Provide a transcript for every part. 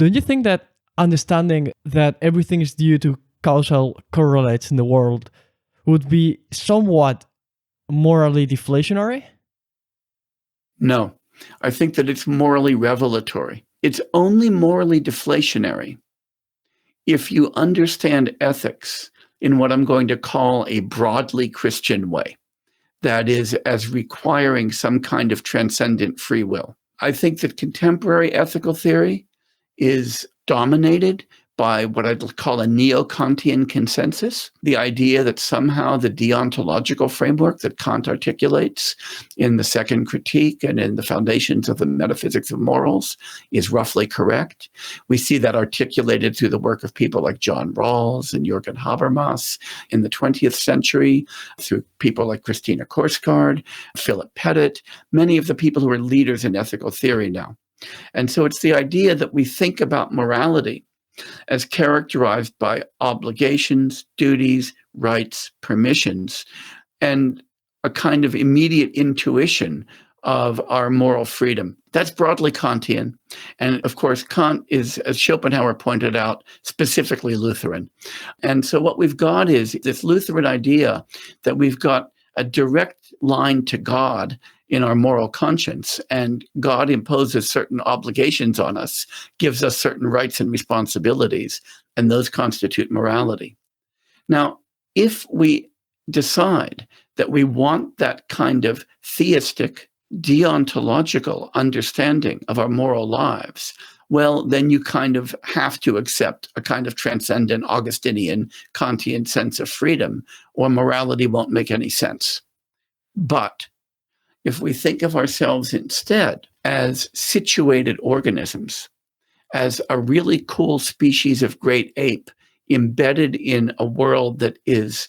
Don't you think that understanding that everything is due to causal correlates in the world would be somewhat morally deflationary? No, I think that it's morally revelatory. It's only morally deflationary if you understand ethics in what I'm going to call a broadly Christian way. That is, as requiring some kind of transcendent free will. I think that contemporary ethical theory is dominated by what I'd call a neo-Kantian consensus, the idea that somehow the deontological framework that Kant articulates in the Second Critique and in the Foundations of the Metaphysics of Morals is roughly correct. We see that articulated through the work of people like John Rawls and Jürgen Habermas in the 20th century, through people like Christina Korsgaard, Philip Pettit, many of the people who are leaders in ethical theory now. And so it's the idea that we think about morality as characterized by obligations, duties, rights, permissions, and a kind of immediate intuition of our moral freedom. That's broadly Kantian. And of course, Kant is, as Schopenhauer pointed out, specifically Lutheran. And so what we've got is this Lutheran idea that we've got a direct line to God in our moral conscience, and God imposes certain obligations on us, gives us certain rights and responsibilities, and those constitute morality. Now, if we decide that we want that kind of theistic, deontological understanding of our moral lives, well, then you kind of have to accept a kind of transcendent Augustinian, Kantian sense of freedom, or morality won't make any sense. But if we think of ourselves instead as situated organisms, as a really cool species of great ape embedded in a world that is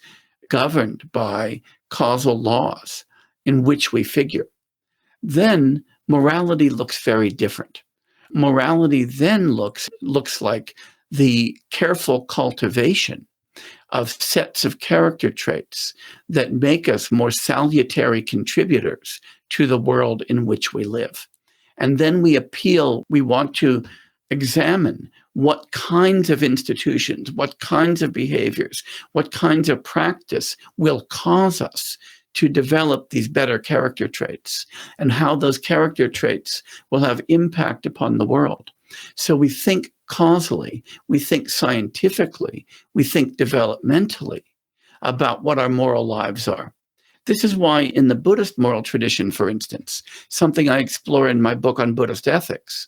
governed by causal laws in which we figure, then morality looks very different. Morality then looks like the careful cultivation of sets of character traits that make us more salutary contributors to the world in which we live. And then we want to examine what kinds of institutions, what kinds of behaviors, what kinds of practice will cause us to develop these better character traits, and how those character traits will have impact upon the world. So we think causally, we think scientifically, we think developmentally about what our moral lives are. This is why in the Buddhist moral tradition, for instance, something I explore in my book on Buddhist ethics,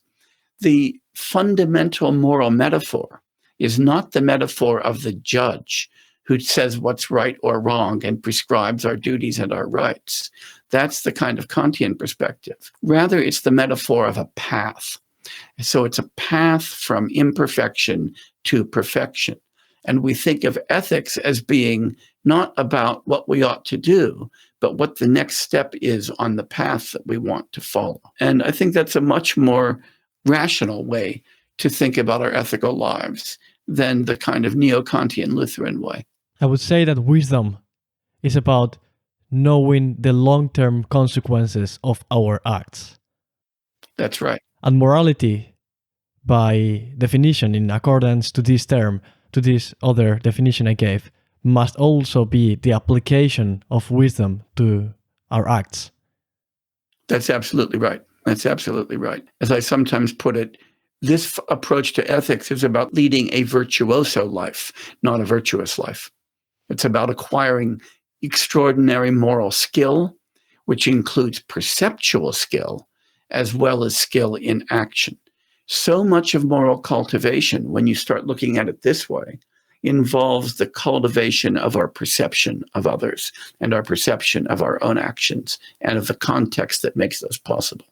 the fundamental moral metaphor is not the metaphor of the judge who says what's right or wrong and prescribes our duties and our rights. That's the kind of Kantian perspective. Rather, it's the metaphor of a path. So it's a path from imperfection to perfection. And we think of ethics as being not about what we ought to do, but what the next step is on the path that we want to follow. And I think that's a much more rational way to think about our ethical lives than the kind of neo-Kantian Lutheran way. I would say that wisdom is about knowing the long-term consequences of our acts. That's right. And morality, by definition, in accordance to this term, to this other definition I gave, must also be the application of wisdom to our acts. That's absolutely right. That's absolutely right. As I sometimes put it, this approach to ethics is about leading a virtuoso life, not a virtuous life. It's about acquiring extraordinary moral skill, which includes perceptual skill, as well as skill in action. So much of moral cultivation, when you start looking at it this way, involves the cultivation of our perception of others and our perception of our own actions and of the context that makes those possible.